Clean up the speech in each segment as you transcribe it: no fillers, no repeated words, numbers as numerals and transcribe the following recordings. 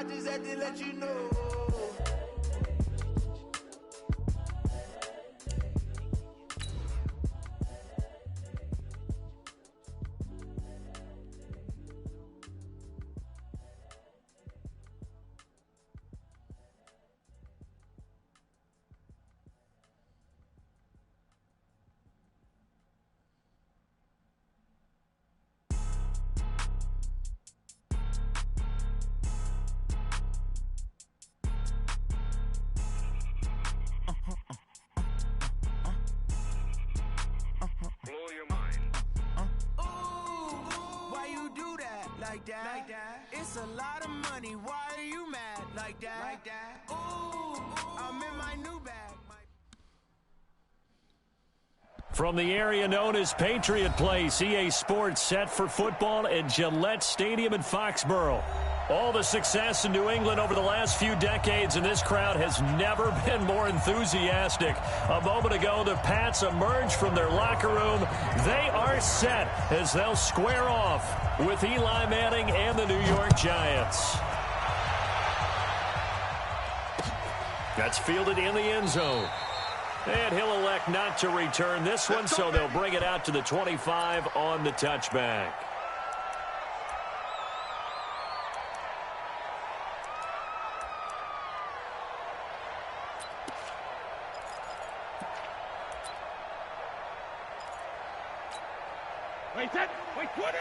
I just had to let you know. Like that. It's a lot of money. Why are you mad like that? Ooh, I'm in my new bag. From the area known as Patriot Place, EA Sports set for football at Gillette Stadium in Foxborough. All the success in New England over the last few decades, and this crowd has never been more enthusiastic. A moment ago, the Pats emerged from their locker room. They are set as they'll square off with Eli Manning and the New York Giants. That's fielded in the end zone. And he'll elect not to return this one, so they'll bring it out to the 25 on the touchback. Wait, 20!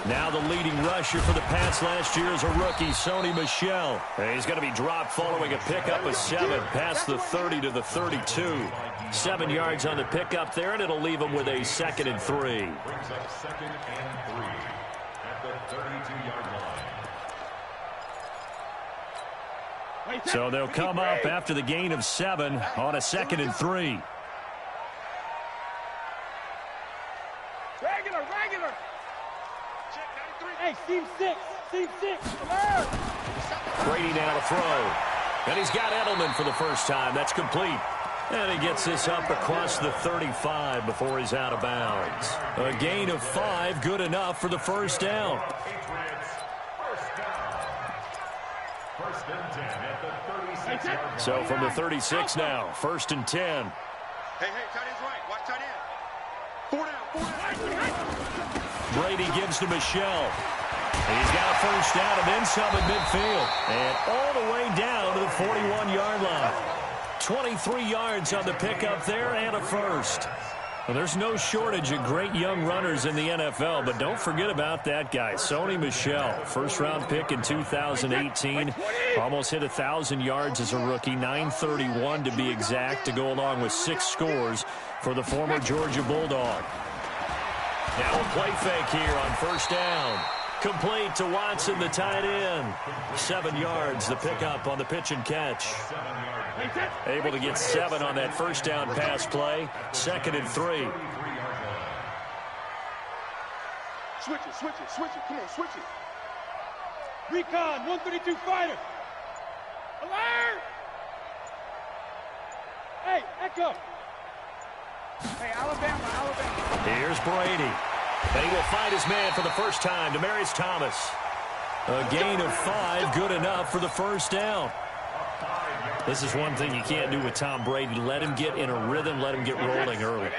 Now the leading rusher for the Pats last year is a rookie, Sony Michel. He's going to be dropped following a pickup of 7 past the 30 to the 32. 7 yards on the pickup there, and it'll leave him with a 2nd and 3. Brings up 2nd and 3 at the 32-yard line. So they'll come up after the gain of 7 on a 2nd and 3. Regular. Hey, team 6. Brady now to throw. And he's got Edelman for the first time. That's complete. And he gets this up across the 35 before he's out of bounds. A gain of 5, good enough for the first down. First and 10 at the 36. So from the 36 now, 1st and 10. Hey, tight end's right. Watch tight end. 4 down. Brady gives to Michel. He's got a first down and then some at midfield. And all the way down to the 41-yard line. 23 yards on the pickup there and a first. Well, there's no shortage of great young runners in the NFL, but don't forget about that guy, Sony Michel. First-round pick in 2018. Almost hit 1,000 yards as a rookie, 931 to be exact, to go along with 6 scores for the former Georgia Bulldog. Now a play fake here on first down. Complete to Watson, the tight end. 7 yards, the pickup on the pitch and catch. Able to get 7 on that first down pass play. 2nd and 3. Switch it. Come on, switch it. Recon, 132 fighter. Alert! Hey, Echo. Hey, Alabama. Here's Brady. And he will find his man for the first time, Demaryius Thomas. A gain of 5, good enough for the first down. This is one thing you can't do with Tom Brady. Let him get in a rhythm, let him get rolling early.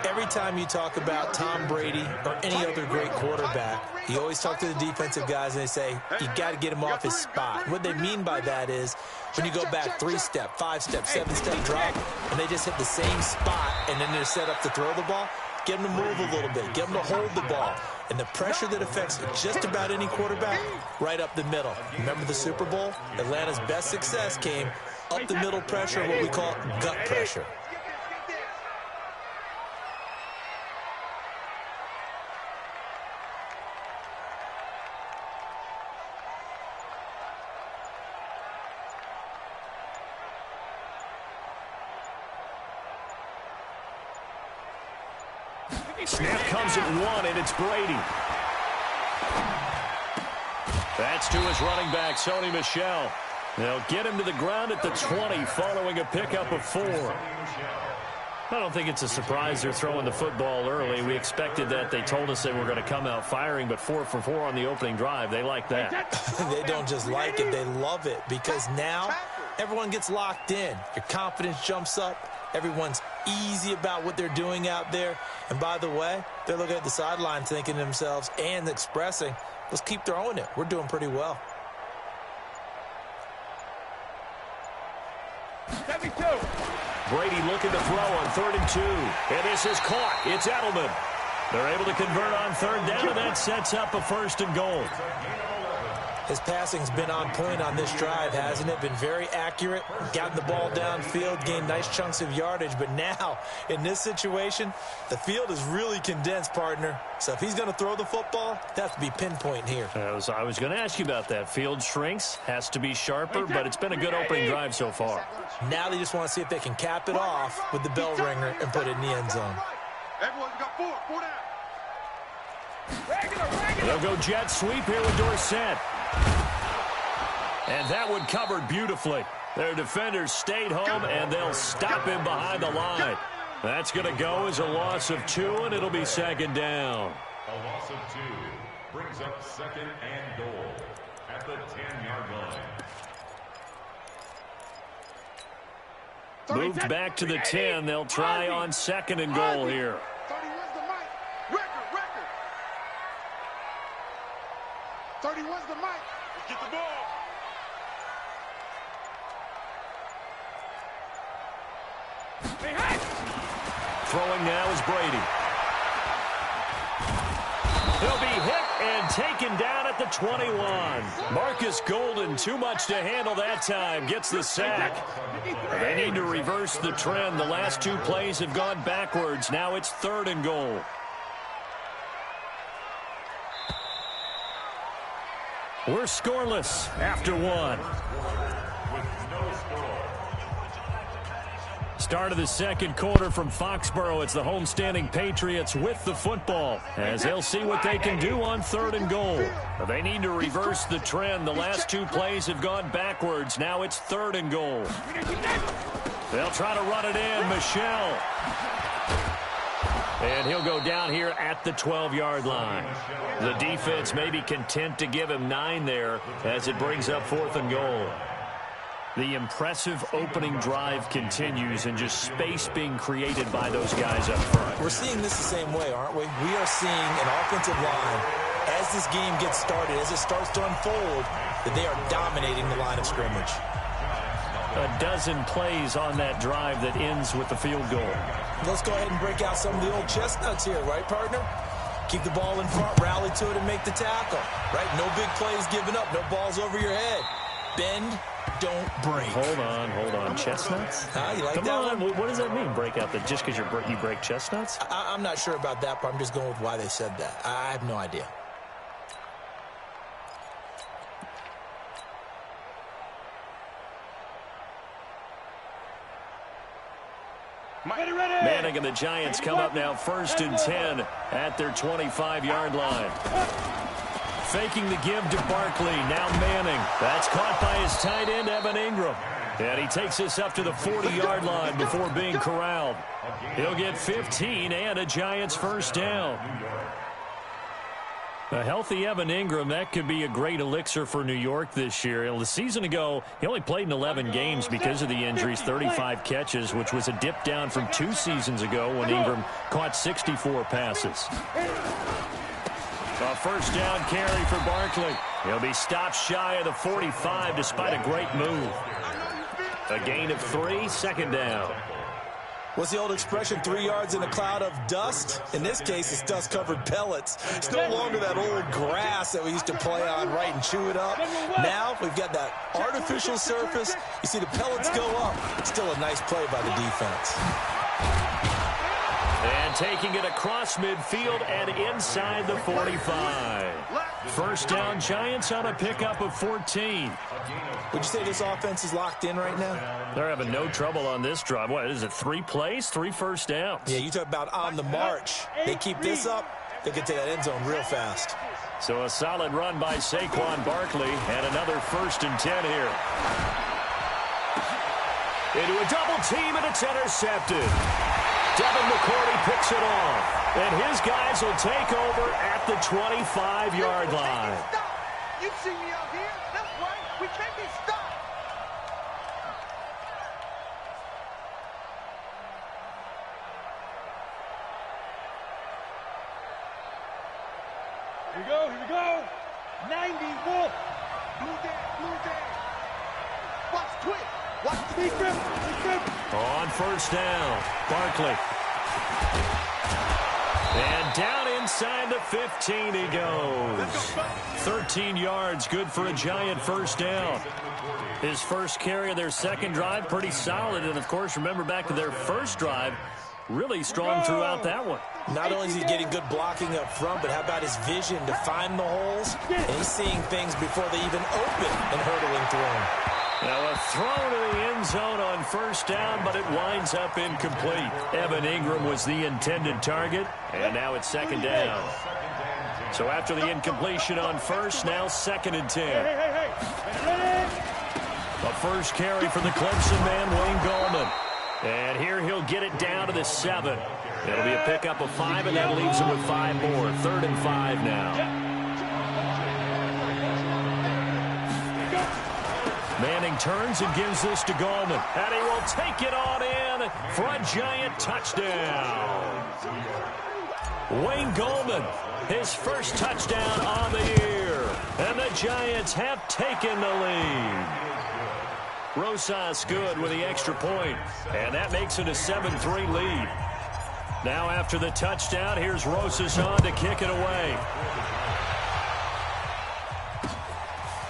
Every time you talk about Tom Brady or any other great quarterback, you always talk to the defensive guys and they say, you got to get him off his spot. What they mean by that is when you go back 3-step, 5-step, 7-step drop, and they just hit the same spot and then they're set up to throw the ball, get them to move a little bit, get them to hold the ball. And the pressure that affects just about any quarterback, right up the middle. Remember the Super Bowl? Atlanta's best success came up the middle pressure, what we call gut pressure. Snap comes at 1, and it's Brady. That's to his running back, Sony Michel. They'll get him to the ground at the 20 following a pickup of 4. I don't think it's a surprise they're throwing the football early. We expected that. They told us they were going to come out firing, but 4 for 4 on the opening drive. They like that. They don't just like it, they love it, because now everyone gets locked in. Your confidence jumps up. Everyone's easy about what they're doing out there. And by the way, they're looking at the sideline thinking to themselves and expressing, let's keep throwing it. We're doing pretty well. 72. Brady looking to throw on 3rd and 2. And this is caught. It's Edelman. They're able to convert on 3rd down, and that sets up a 1st and goal. His passing's been on point on this drive, hasn't it? Been very accurate, gotten the ball downfield, gained nice chunks of yardage. But now, in this situation, the field is really condensed, partner. So if he's going to throw the ball, it has to be pinpoint here. I was going to ask you about that. Field shrinks, has to be sharper, but it's been a good opening drive so far. Now they just want to see if they can cap it off with the bell ringer and put it in the end zone. Everyone's got 4 down. They'll go jet sweep here with Dorsett. And that one covered beautifully. Their defenders stayed home, and they'll stop him behind the line. That's going to go as a loss of 2, and it'll be 2nd down. A loss of 2 brings up 2nd and goal at the 10-yard line. Moved back to the 10. They'll try on 2nd and goal here. 31's the mic. Record. 31's the mic. Let's get the ball. Throwing now is Brady. He'll be hit and taken down at the 21. Marcus Golden, too much to handle that time, gets the sack. They need to reverse the trend. The last 2 plays have gone backwards. Now it's 3rd and goal. We're scoreless after 1. Start of the 2nd quarter from Foxborough. It's the homestanding Patriots with the football as they'll see what they can do on 3rd and goal. They need to reverse the trend. The last 2 plays have gone backwards. Now it's 3rd and goal. They'll try to run it in. Michelle. And he'll go down here at the 12-yard line. The defense may be content to give him 9 there as it brings up 4th and goal. The impressive opening drive continues, and just space being created by those guys up front. We're seeing this the same way, aren't we? We are seeing an offensive line, as this game gets started, as it starts to unfold, that they are dominating the line of scrimmage. A dozen plays on that drive that ends with the field goal. Let's go ahead and break out some of the old chestnuts here, right, partner? Keep the ball in front, rally to it, and make the tackle, right? No big plays given up, no balls over your head. Bend, don't break. Hold on. Chestnuts? You like Come that on. one? What does that mean, break out? Just because you break chestnuts? I'm not sure about that, but I'm just going with why they said that. I have no idea. Manning and the Giants come up now 1st and 10 at their 25-yard line. Faking the give to Barkley. Now Manning. That's caught by his tight end, Evan Ingram. And he takes us up to the 40-yard line before being corralled. He'll get 15 and a Giants 1st down. A healthy Evan Ingram, that could be a great elixir for New York this year. A season ago, he only played in 11 games because of the injuries, 35 catches, which was a dip down from 2 seasons ago when Ingram caught 64 passes. A 1st down carry for Barkley. He'll be stopped shy of the 45 despite a great move. A gain of 3, 2nd down. What's the old expression, 3 yards in a cloud of dust? In this case, it's dust-covered pellets. It's no longer that old grass that we used to play on, right, and chew it up. Now we've got that artificial surface. You see the pellets go up. It's still a nice play by the defense. And taking it across midfield and inside the 45. 1st down, Giants on a pickup of 14. Would you say this offense is locked in right now? They're having no trouble on this drive. What is it, 3 plays, 3 1st downs? Yeah, you talk about on the march. They keep this up, they get to that end zone real fast. So a solid run by Saquon Barkley and another 1st and 10 here. Into a double team, and it's intercepted. court, he picks it off. And his guys will take over at the 25-yard line. You see me out here? That's right. We can't be stopped. Here we go, here we go. 90 Wolf. Blue down. Watch quick. Watch Big grip. On first down, Barkley. And down inside the 15 he goes. 13 yards, good for a Giant first down. His first carry of their second drive, pretty solid. And, of course, remember back to their first drive, really strong throughout that one. Not only is he getting good blocking up front, but how about his vision to find the holes? And he's seeing things before they even open and hurdling through them. Now a throw to the end zone on first down, but it winds up incomplete. Evan Ingram was the intended target, and now it's second down. So after the incompletion on first, now 2nd and 10. The first carry for the Clemson man, Wayne Gallman. And here he'll get it down to the 7. It'll be a pickup of 5, and that leaves him with 5 more. 3rd and 5 now. Manning turns and gives this to Gallman. And he will take it on in for a Giant touchdown. Wayne Gallman, his first touchdown on the year. And the Giants have taken the lead. Rosas good with the extra point. And that makes it a 7-3 lead. Now after the touchdown, here's Rosas on to kick it away.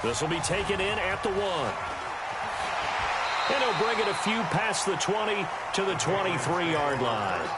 This will be taken in at the 1. And he'll bring it a few past the 20 to the 23-yard line.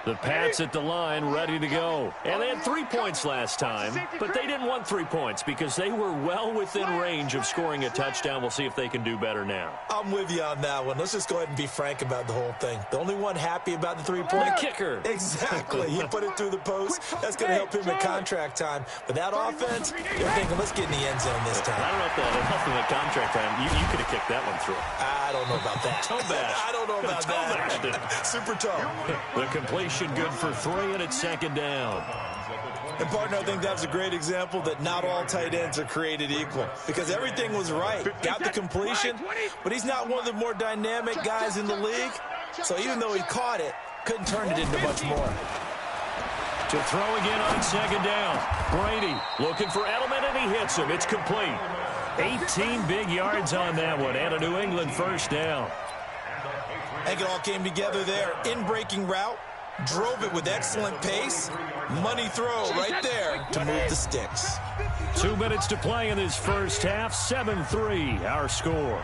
The Pats at the line, ready to go. And they had 3 points last time, but they didn't want 3 points because they were well within range of scoring a touchdown. We'll see if they can do better now. I'm with you on that one. Let's just go ahead and be frank about the whole thing. The only one happy about the 3-point? The kicker. Exactly. He put it through the post. That's going to help him at contract time. But that offense, you're thinking, let's get in the end zone this time. I don't know if that helped him at contract time. You could have kicked that one through. I don't know about that. Toe bash. I don't know about that. Super toe. The completion good for 3, and it's 2nd down. And, partner, I think that was a great example that not all tight ends are created equal because everything was right. Got the completion, but he's not one of the more dynamic guys in the league. So even though he caught it, couldn't turn it into much more. To throw again on 2nd down. Brady looking for Edelman, and he hits him. It's complete. 18 big yards on that one, and a New England first down. I think it all came together there. In-breaking route. Drove it with excellent pace. Money throw right there to move the sticks. 2 minutes to play in this first half. 7-3 our score.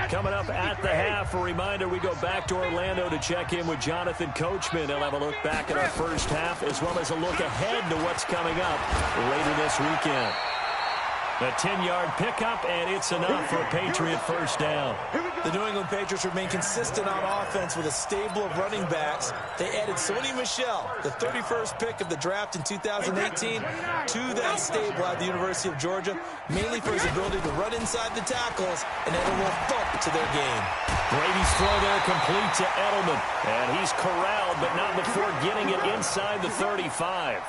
Coming up at the half, a reminder, we go back to Orlando to check in with Jonathan Coachman. He'll have a look back at our first half as well as a look ahead to what's coming up later this weekend. A 10-yard pickup, and it's enough for a Patriot first down. The New England Patriots remain consistent on offense with a stable of running backs. They added Sony Michel, the 31st pick of the draft in 2018, to that stable at the University of Georgia, mainly for his ability to run inside the tackles and add a little thump to their game. Brady's throw there complete to Edelman, and he's corralled, but not before getting it inside the 35.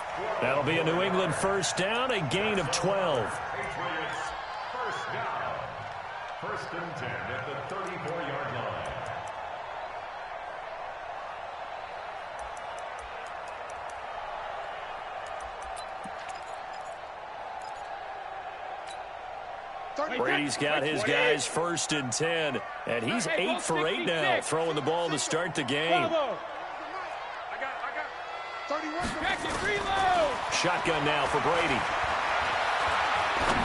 That'll be a New England first down, a gain of 12. First and 10 at the 34-yard line. Brady's got his guys 1st and 10, and he's 8 for 8 now, throwing the ball to start the game. I got 31. Shotgun now for Brady.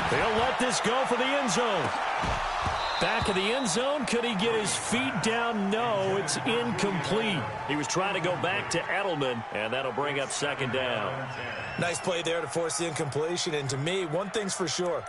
He'll let this go for the end zone. Back of the end zone. Could he get his feet down? No, it's incomplete. He was trying to go back to Edelman, and that'll bring up 2nd down. Nice play there to force the incompletion. And to me, one thing's for sure.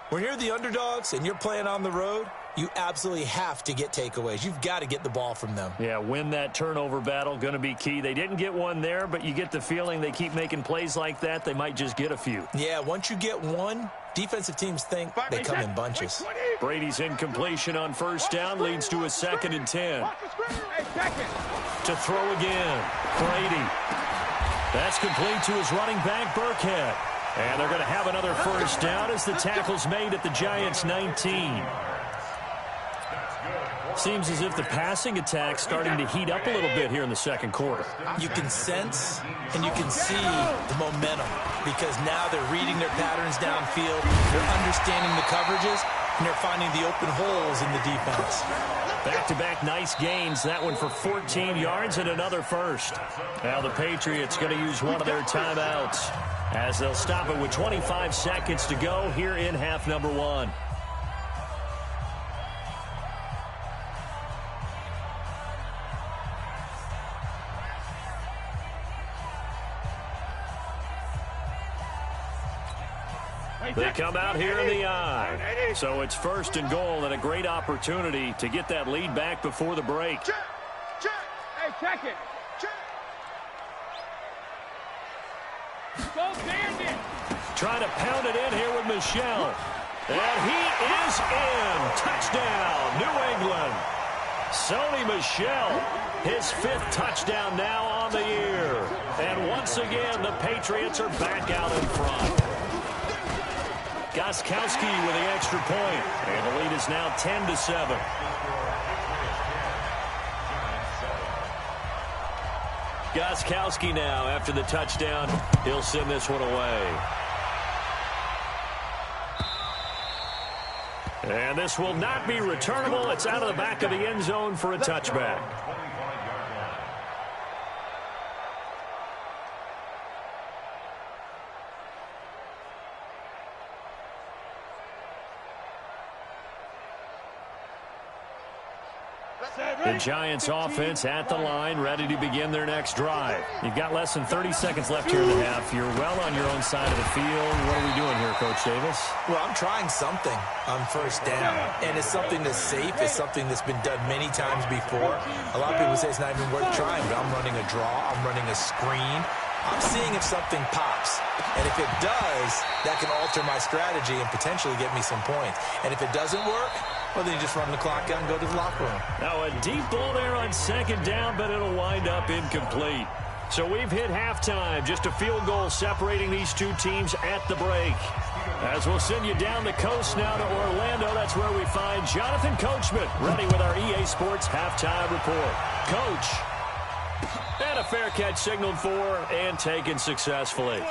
When you're the underdogs and you're playing on the road, you absolutely have to get takeaways. You've got to get the ball from them. Yeah, win that turnover battle, going to be key. They didn't get one there, but you get the feeling they keep making plays like that, they might just get a few. Yeah, once you get one, defensive teams think they come in bunches. Brady's incompletion on first down leads to a 2nd and 10. To throw again, Brady. That's complete to his running back, Burkhead. And they're going to have another first down as the tackle's made at the Giants' 19. Seems as if the passing attack's starting to heat up a little bit here in the second quarter. You can sense and you can see the momentum because now they're reading their patterns downfield, they're understanding the coverages, and they're finding the open holes in the defense. Back-to-back nice gains, that one for 14 yards and another first. Now the Patriots going to use one of their timeouts as they'll stop it with 25 seconds to go here in half number 1. They come out here in the eye. So it's 1st and goal and a great opportunity to get that lead back before the break. Check. Hey, check it. Go Bandit. Trying to pound it in here with Michel. And he is in. Touchdown, New England. Sony Michel, his 5th touchdown now on the year. And once again, the Patriots are back out in front. Gostkowski with the extra point, and the lead is now 10-7. Gostkowski now, after the touchdown, he'll send this one away. And this will not be returnable. It's out of the back of the end zone for a touchback. The Giants offense at the line, ready to begin their next drive. You've got less than 30 seconds left here in the half. You're well on your own side of the field. What are we doing here, Coach Davis? Well, I'm trying something on first down, and it's something that's safe. It's something that's been done many times before. A lot of people say it's not even worth trying, but I'm running a draw. I'm running a screen. I'm seeing if something pops. And if it does, that can alter my strategy and potentially get me some points. And if it doesn't work, well, then you just run the clock out and go to the locker room. Now a deep ball there on 2nd down, but it'll wind up incomplete. So we've hit halftime. Just a field goal separating these two teams at the break. As we'll send you down the coast now to Orlando, that's where we find Jonathan Coachman, ready with our EA Sports halftime report. Coach. And a fair catch signaled for and taken successfully.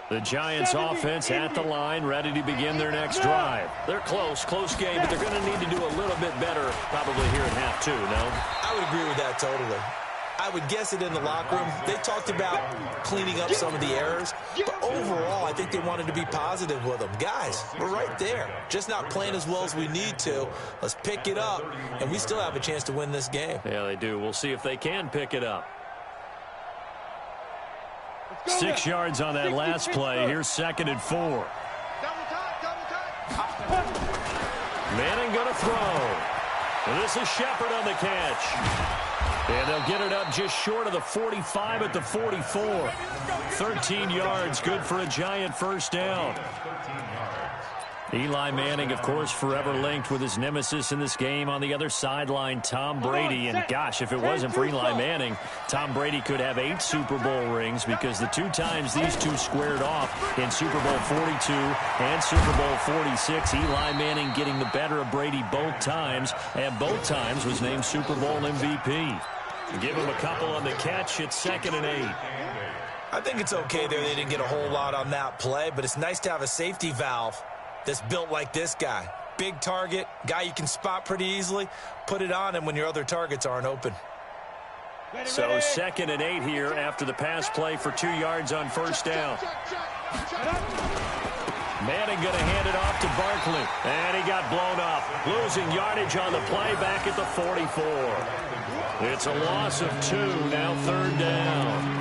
The Giants offense at the line, ready to begin their next drive. They're close game, but they're going to need to do a little bit better probably here in half 2, no? I would agree with that totally. I would guess it in the locker room. They talked about cleaning up some of the errors, but overall, I think they wanted to be positive with them. Guys, we're right there. Just not playing as well as we need to. Let's pick it up, and we still have a chance to win this game. Yeah, they do. We'll see if they can pick it up. 6 yards on that last play. Here's 2nd and 4. Double time. Manning going to throw. And this is Shepard on the catch. And they'll get it up just short of the 45 at the 44. 13 yards, good for a Giant first down. Eli Manning, of course, forever linked with his nemesis in this game on the other sideline, Tom Brady. And gosh, if it wasn't for Eli Manning, Tom Brady could have 8 Super Bowl rings because the 2 times these two squared off in Super Bowl 42 and Super Bowl 46, Eli Manning getting the better of Brady both times, and both times was named Super Bowl MVP. Give him a couple on the catch. It's 2nd and 8. I think it's okay there. They didn't get a whole lot on that play, but it's nice to have a safety valve that's built like this guy. Big target, guy you can spot pretty easily. Put it on him when your other targets aren't open. So 2nd and 8 here after the pass play for 2 yards on first down. Manning going to hand it off to Barkley. And he got blown up. Losing yardage on the play back at the 44. It's a loss of 2, now 3rd down.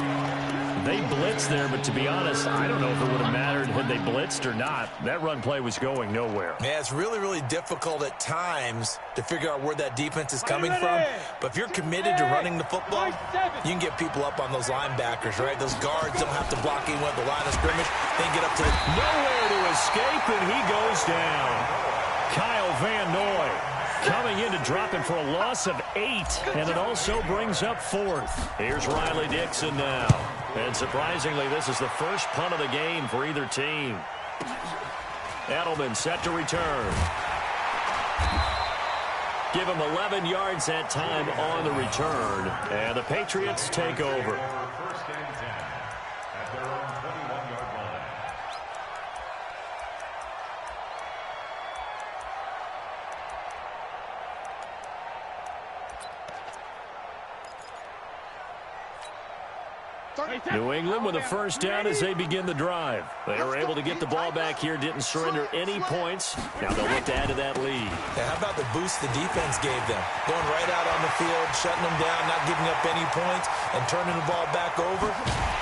They blitzed there, but to be honest, I don't know if it would have mattered had they blitzed or not. That run play was going nowhere. Yeah, it's really, really difficult at times to figure out where that defense is coming from. But if you're committed to running the football, you can get people up on those linebackers, right? Those guards don't have to block even at the line of scrimmage. They can get up to the... Nowhere to escape, and he goes down. Kyle Van Noy coming in to drop it for a loss of 8, and it also brings up 4th. Here's Riley Dixon now. And surprisingly, this is the first punt of the game for either team. Edelman set to return. Give him 11 yards that time on the return. And the Patriots take over. First and 10 at their own 21-yard line. New England with a first down as they begin the drive. They were able to get the ball back here, didn't surrender any points. Now they'll look to add to that lead. Yeah, how about the boost the defense gave them? Going right out on the field, shutting them down, not giving up any points, and turning the ball back over.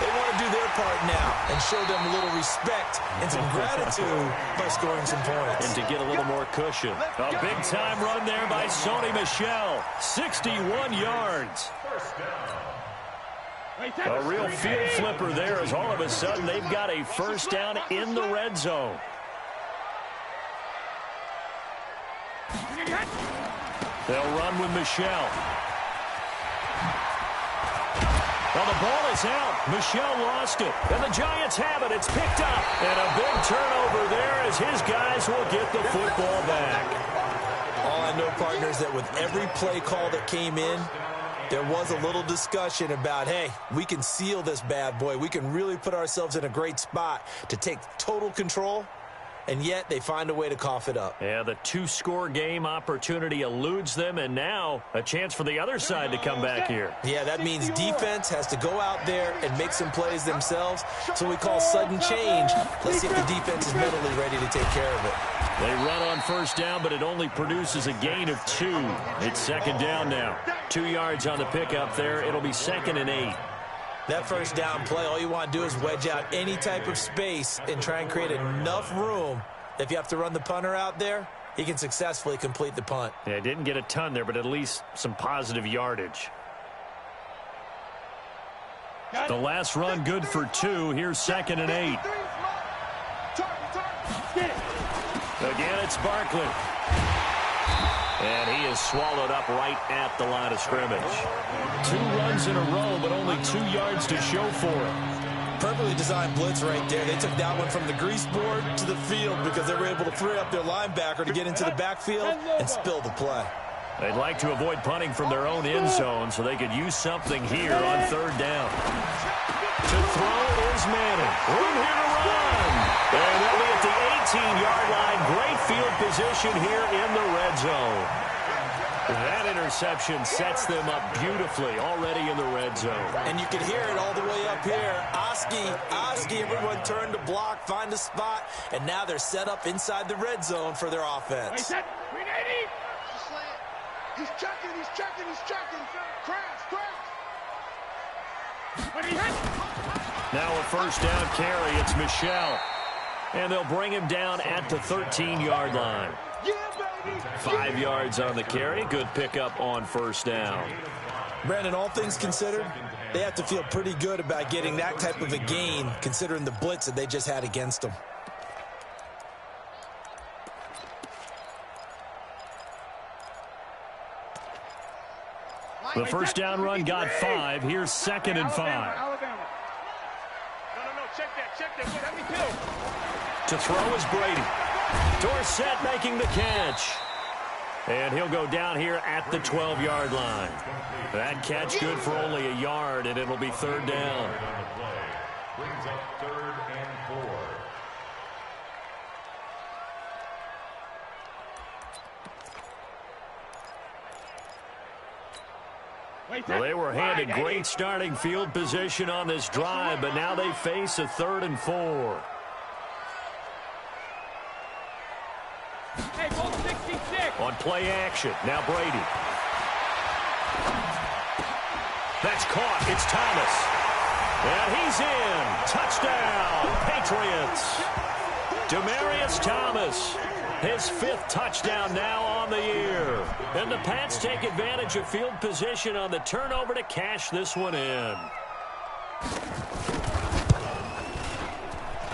They want to do their part now and show them a little respect and some gratitude by scoring some points. And to get a little more cushion. A big-time run there by Sony Michel. 61 yards. First down. A real field flipper there as all of a sudden they've got a first down in the red zone. They'll run with Michel. Well, the ball is out. Michel lost it. And the Giants have it. It's picked up. And a big turnover there as his guys will get the football back. All I know, partners, that with every play call that came in, there was a little discussion about, hey, we can seal this bad boy. We can really put ourselves in a great spot to take total control, and yet they find a way to cough it up. Yeah, the 2-score game opportunity eludes them, and now a chance for the other side to come back here. Yeah, that means defense has to go out there and make some plays themselves. So we call sudden change. Let's see if the defense is mentally ready to take care of it. They run on first down, but it only produces a gain of 2. It's second down now. 2 yards on the pickup there. It'll be 2nd and 8. That first down play, all you want to do is wedge out any type of space and try and create enough room. If you have to run the punter out there, he can successfully complete the punt. Yeah, didn't get a ton there, but at least some positive yardage. The last run good for 2. Here's 2nd and 8. Again, it's Barkley. And he is swallowed up right at the line of scrimmage. 2 runs in a row, but only 2 yards to show for it. Perfectly designed blitz right there. They took that one from the grease board to the field because they were able to free up their linebacker to get into the backfield and spill the play. They'd like to avoid punting from their own end zone so they could use something here on 3rd down. To throw is Manning. Room here to run. And they'll be at the 18-yard line. Great field position here in the red zone. That interception sets them up beautifully already in the red zone. And you can hear it all the way up here. Oski, everyone turned to block, find a spot, and now they're set up inside the red zone for their offense. He's checking. Crash. Now a first down carry. It's Michel. And they'll bring him down at the 13-yard line. 5 yards on the carry. Good pickup on first down. Brandon, all things considered, they have to feel pretty good about getting that type of a gain considering the blitz that they just had against them. The first down run got 5. Here's 2nd and 5. No, check that. Let me do. To throw is Brady. Dorsett making the catch. And he'll go down here at the 12-yard line. That catch good for only a yard, and it'll be 3rd down. Brings up 3rd and 4. Well, they were handed great starting field position on this drive, but now they face a 3rd and 4. play action. Now Brady. That's caught. It's Thomas. And he's in. Touchdown, Patriots. Demaryius Thomas, his 5th touchdown now on the year. And the Pats take advantage of field position on the turnover to cash this one in.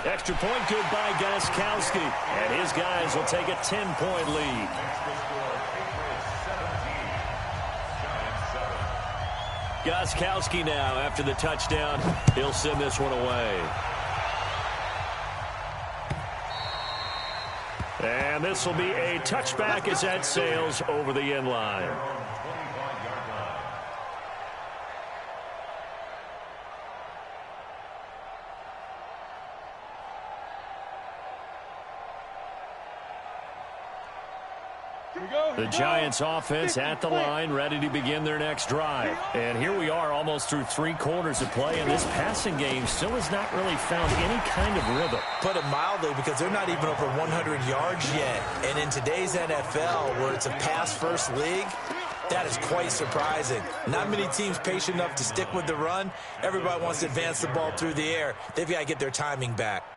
Extra point good by Gostkowski. And his guys will take a 10-point lead. Gostkowski now after the touchdown. He'll send this one away. And this will be a touchback as that sails over the end line. The Giants offense at the line, ready to begin their next drive. And here we are almost through 3 quarters of play, and this passing game still has not really found any kind of rhythm. Put it mildly, because they're not even over 100 yards yet. And in today's NFL, where it's a pass-first league, that is quite surprising. Not many teams patient enough to stick with the run. Everybody wants to advance the ball through the air. They've got to get their timing back.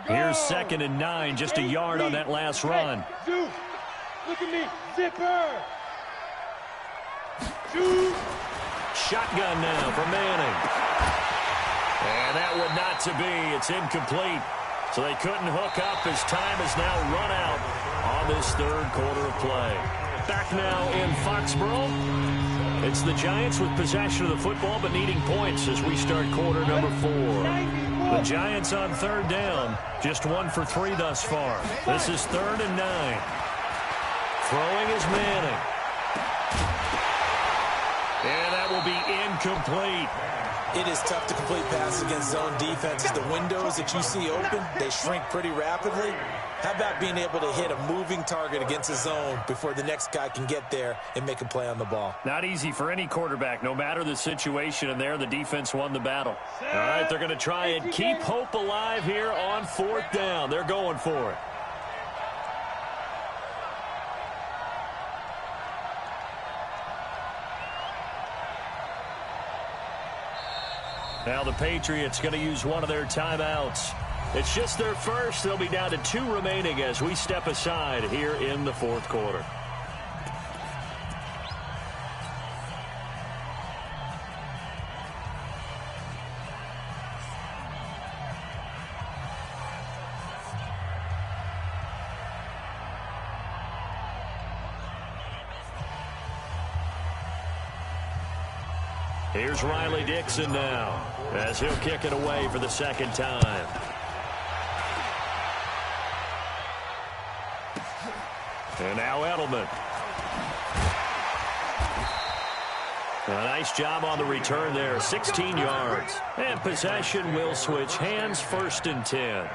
Here's 2nd and 9, just a yard on that last run. Zeus, look at me, zipper. Zeus. Shotgun now for Manning. And that would not to be. It's incomplete. So they couldn't hook up as time has now run out on this 3rd quarter of play. Back now in Foxborough. It's the Giants with possession of the football but needing points as we start quarter number 4. The Giants on 3rd down, just 1 for 3 thus far. This is 3rd and 9. Throwing is Manning. And that will be incomplete. It is tough to complete passes against zone defenses. The windows that you see open, they shrink pretty rapidly. How about being able to hit a moving target against a zone before the next guy can get there and make a play on the ball? Not easy for any quarterback, no matter the situation, and there the defense won the battle. All right, they're going to try and keep hope alive here on 4th down. They're going for it. Now the Patriots going to use one of their timeouts. It's just their first. They'll be down to 2 remaining as we step aside here in the 4th quarter. Here's Riley Dixon now as he'll kick it away for the 2nd time. And now Edelman. A nice job on the return there, 16 yards. And possession will switch hands, 1st and 10.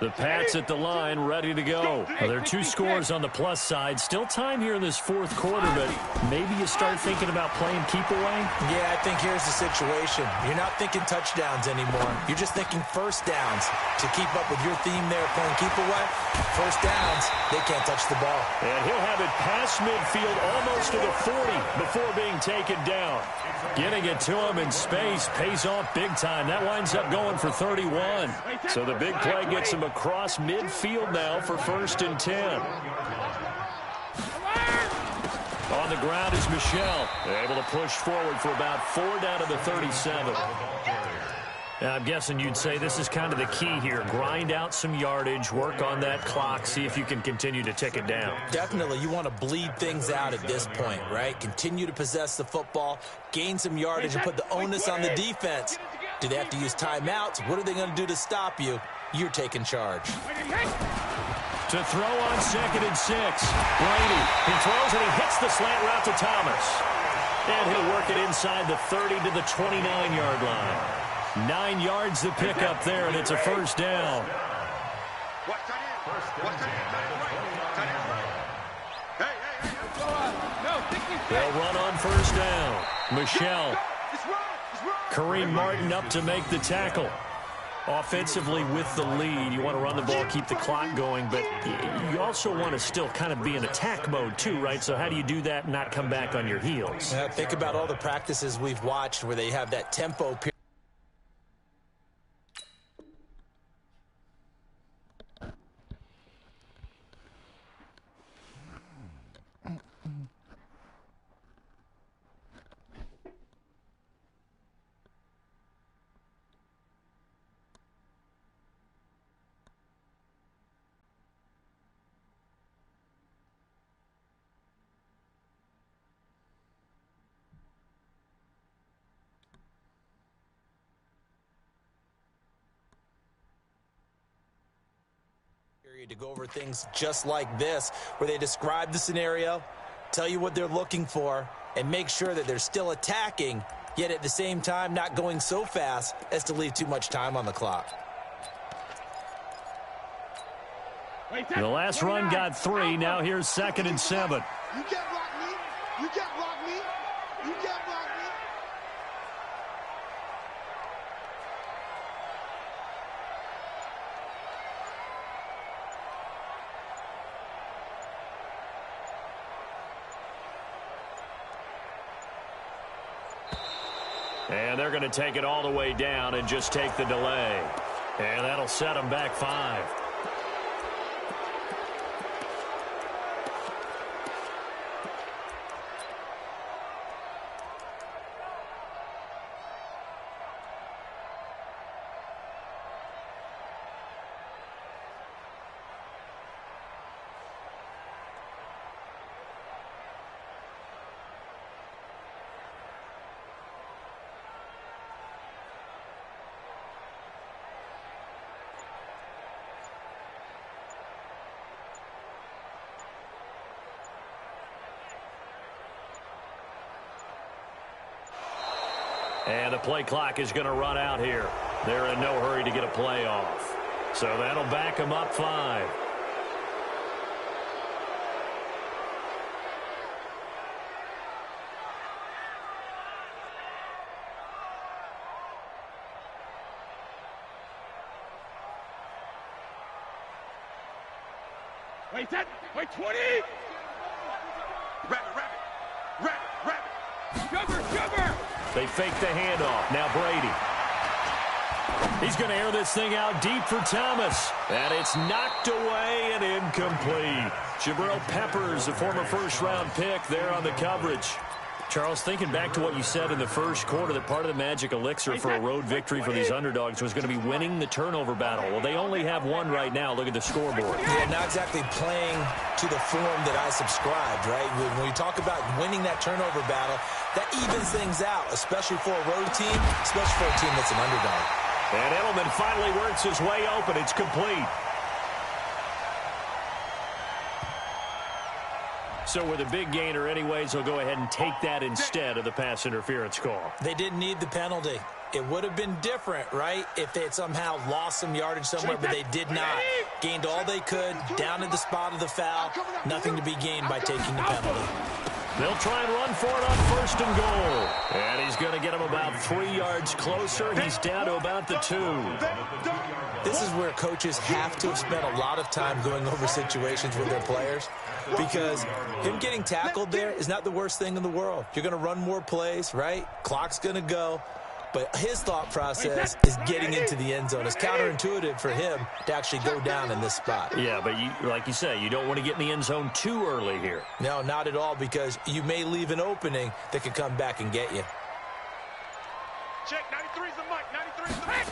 The Pats at the line, ready to go. Well, there are 2 scores on the plus side. Still time here in this 4th quarter, but maybe you start thinking about playing keep away? Yeah, I think here's the situation. You're not thinking touchdowns anymore. You're just thinking 1st downs. To keep up with your theme there, playing keep away, 1st downs, they can't touch the ball. And he'll have it past midfield almost to the 40 before being taken down. Getting it to him in space pays off big time. That winds up going for 31. So the big play gets him across midfield now for 1st and 10. On the ground is Michel. Able to push forward for about 4 down to the 37. I'm guessing you'd say this is kind of the key here. Grind out some yardage, work on that clock, see if you can continue to tick it down. Definitely. You want to bleed things out at this point, right? Continue to possess the football, gain some yardage, and put the onus on the defense. Do they have to use timeouts? What are they going to do to stop you? You're taking charge. To throw on 2nd and 6. Brady, he throws and he hits the slant route to Thomas. And he'll work it inside the 30 to the 29-yard line. 9 yards to pick up there, and it's a first down. They'll run on first down. Michelle. Kareem Martin up to make the tackle. Offensively with the lead, you want to run the ball, keep the clock going, but you also want to still kind of be in attack mode too, right? So how do you do that and not come back on your heels? Think about all the practices we've watched where they have that tempo period. To go over things just like this, where they describe the scenario, tell you what they're looking for, and make sure that they're still attacking, yet at the same time not going so fast as to leave too much time on the clock. The last run got 3. Now here's 2nd and 7. You can't block me. You can't block me. You can't block me. And they're going to take it all the way down and just take the delay. And that'll set them back 5. And the play clock is going to run out here. They're in no hurry to get a play off. So that'll back them up 5. Wait, 10. Wait, 20. Rabbit. Jumper. They fake the handoff. Now Brady. He's going to air this thing out deep for Thomas. And it's knocked away and incomplete. Jabril Peppers, the former first-round pick, there on the coverage. Charles, thinking back to what you said in the first quarter, that part of the magic elixir for a road victory for these underdogs was going to be winning the turnover battle. Well, they only have one right now. Look at the scoreboard. Yeah, not exactly playing to the form that I subscribed, right? When you talk about winning that turnover battle, that evens things out, especially for a road team, especially for a team that's an underdog. And Edelman finally works his way open. It's complete. So with a big gainer anyways, he'll go ahead and take that instead of the pass interference call. They didn't need the penalty. It would have been different, right, if they had somehow lost some yardage somewhere, but they did not. Gained all they could, down to the spot of the foul. Nothing to be gained by taking the penalty. They'll try and run for it on 1st and goal. And he's going to get him about 3 yards closer. He's down to about the 2. This is where coaches have to have spent a lot of time going over situations with their players, because him getting tackled there is not the worst thing in the world. You're going to run more plays, right? Clock's going to go. But his thought process is getting into the end zone. It's counterintuitive for him to actually go down in this spot. Yeah, but like you say, you don't want to get in the end zone too early here. No, not at all, because you may leave an opening that could come back and get you. check. 93's the mic. 93's the mic.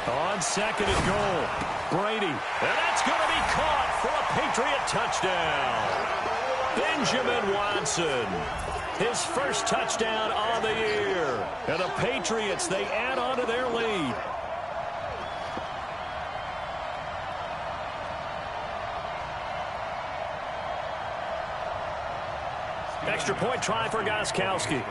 On second and goal, Brady. And that's going to be caught for a Patriot touchdown. Benjamin Watson. His first touchdown on the year. And the Patriots, they add on to their lead. Extra point try for Gostkowski.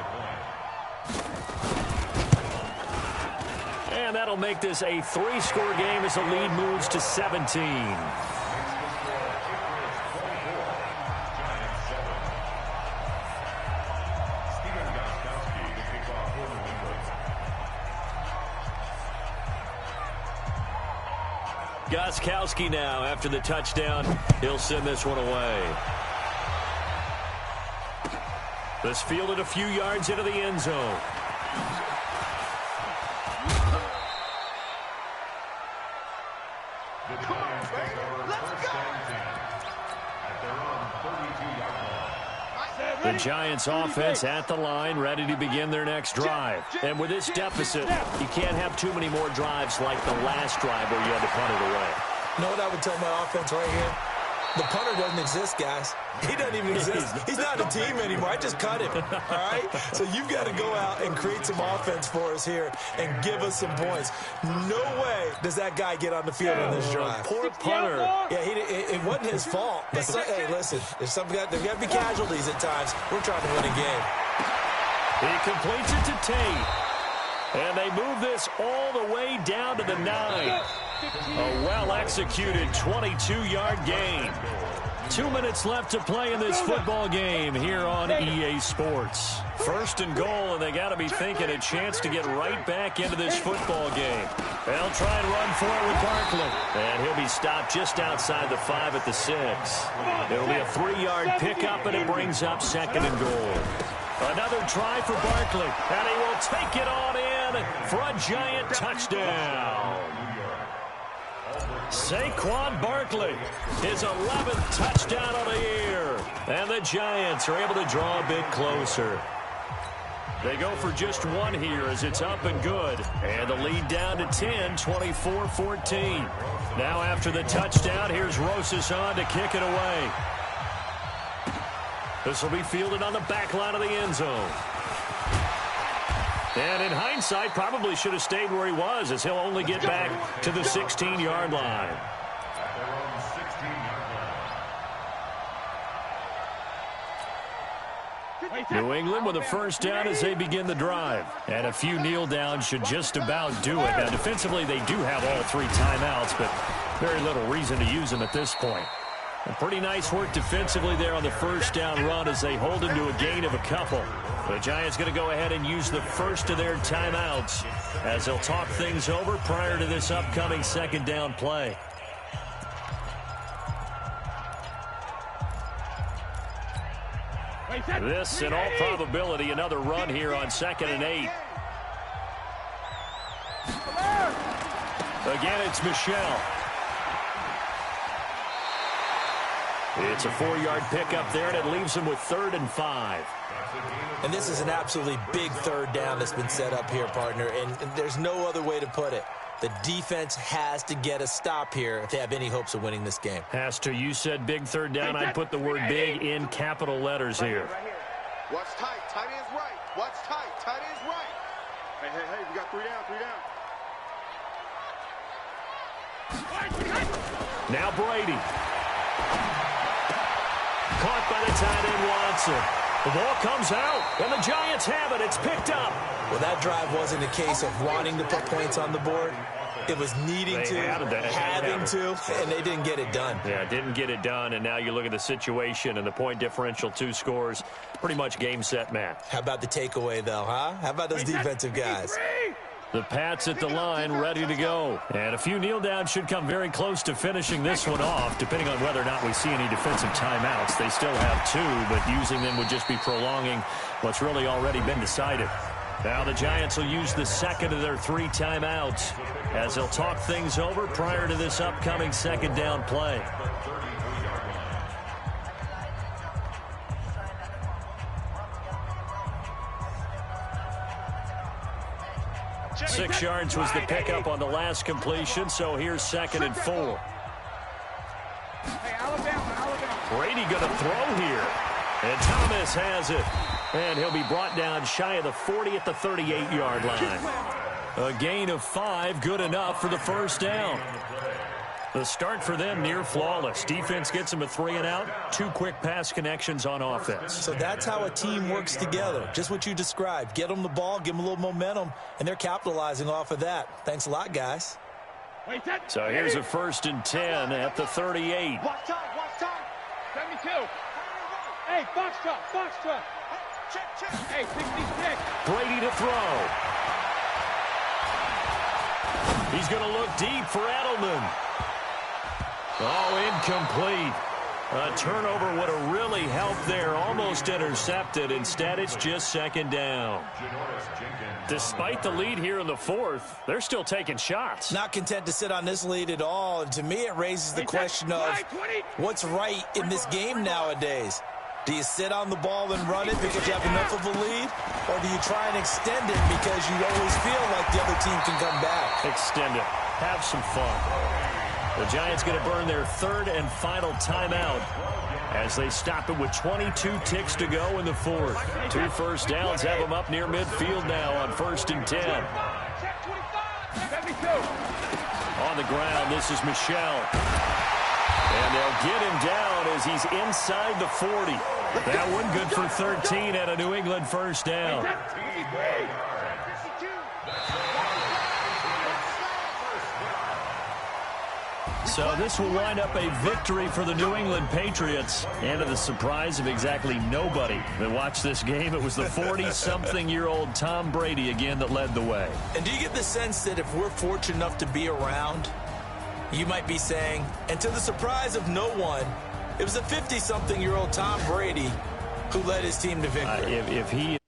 And that'll make this a 3-score game as the lead moves to 17. Gostkowski now after the touchdown. He'll send this one away. This fielded a few yards into the end zone. The Giants offense at the line, ready to begin their next drive. And with this deficit, you can't have too many more drives like the last drive where you had to punt it away. You know what I would tell my offense right here? The punter doesn't exist, guys. He doesn't even exist. He's not a team anymore. I just cut him, all right? So you've got to go out and create some offense for us here and give us some points. No way does that guy get on the field on this drive. Poor punter. Yeah, it wasn't his fault. But hey, listen, there's got to be casualties at times. We're trying to win a game. He completes it to Tate. And they move this all the way down to the 9. A well-executed 22-yard gain. 2 minutes left to play in this football game here on EA Sports. First and goal, and they got to be thinking a chance to get right back into this football game. They'll try and run for it with Barkley. And he'll be stopped just outside the 5 at the 6. It'll be a 3-yard pickup, and it brings up second and goal. Another try for Barkley, and he will take it on in for a giant touchdown. Saquon Barkley, his 11th touchdown of the year. And the Giants are able to draw a bit closer. They go for just one here as it's up and good. And the lead down to 10, 24-14. Now after the touchdown, here's Rosas on to kick it away. This will be fielded on the back line of the end zone. And in hindsight, probably should have stayed where he was, as he'll only get back to the 16-yard line. New England with a first down as they begin the drive. And a few kneel downs should just about do it. Now, defensively, they do have all 3 timeouts, but very little reason to use them at this point. And pretty nice work defensively there on the first down run as they hold him to a gain of a couple. The Giants going to go ahead and use the first of their timeouts as they'll talk things over prior to this upcoming second down play. This, in all probability, another run here on 2nd and 8. Again, it's Michel. It's a 4-yard pickup there, and it leaves them with 3rd and 5. And this is an absolutely big third down that's been set up here, partner, and there's no other way to put it. The defense has to get a stop here if they have any hopes of winning this game. Has to. You said big third down. I'd put the word big in capital letters here. What's tight? Tight end's right. What's tight? Tight end's right. Hey, we got 3 down, 3 down. Now Brady. Caught by the tight end Watson. The ball comes out, and the Giants have it. It's picked up. Well, that drive wasn't a case of wanting to put points on the board. It was needing to, having to, and they didn't get it done. Yeah, didn't get it done, and now you look at the situation and the point differential, 2 scores, pretty much game, set, match. How about the takeaway, though, huh? How about those defensive guys? The Pats at the line, ready to go. And a few kneel downs should come very close to finishing this one off, depending on whether or not we see any defensive timeouts. They still have 2, but using them would just be prolonging what's really already been decided. Now the Giants will use the second of their 3 timeouts as they'll talk things over prior to this upcoming second down play. 6 yards was the pickup on the last completion, so here's 2nd and 4. Hey, Alabama. Brady going to throw here. And Thomas has it. And he'll be brought down shy of the 40 at the 38-yard line. A gain of 5, good enough for the first down. The start for them near flawless. Defense gets them a 3 and out. 2 quick pass connections on offense. So that's how a team works together. Just what you described. Get them the ball, give them a little momentum, and they're capitalizing off of that. Thanks a lot, guys. So here's a 1st and 10 at the 38. Watch time. 72. Hey, box truck. Check. Hey, 66. Brady to throw. He's going to look deep for Edelman. Oh, incomplete. A turnover would have really helped there. Almost intercepted. Instead, it's just 2nd down. Despite the lead here in the 4th, they're still taking shots. Not content to sit on this lead at all. And to me, it raises the question of what's right in this game nowadays. Do you sit on the ball and run it because you have enough of a lead? Or do you try and extend it because you always feel like the other team can come back? Extend it. Have some fun. The Giants going to burn their 3rd and final timeout as they stop it with 22 ticks to go in the 4th. 2 first downs have them up near midfield now on 1st and 10. On the ground, this is Michel. And they'll get him down as he's inside the 40. That one good for 13 and a New England first down. So this will wind up a victory for the New England Patriots. And to the surprise of exactly nobody that watched this game, it was the 40-something-year-old Tom Brady again that led the way. And do you get the sense that if we're fortunate enough to be around, you might be saying, and to the surprise of no one, it was a 50-something-year-old Tom Brady who led his team to victory. If he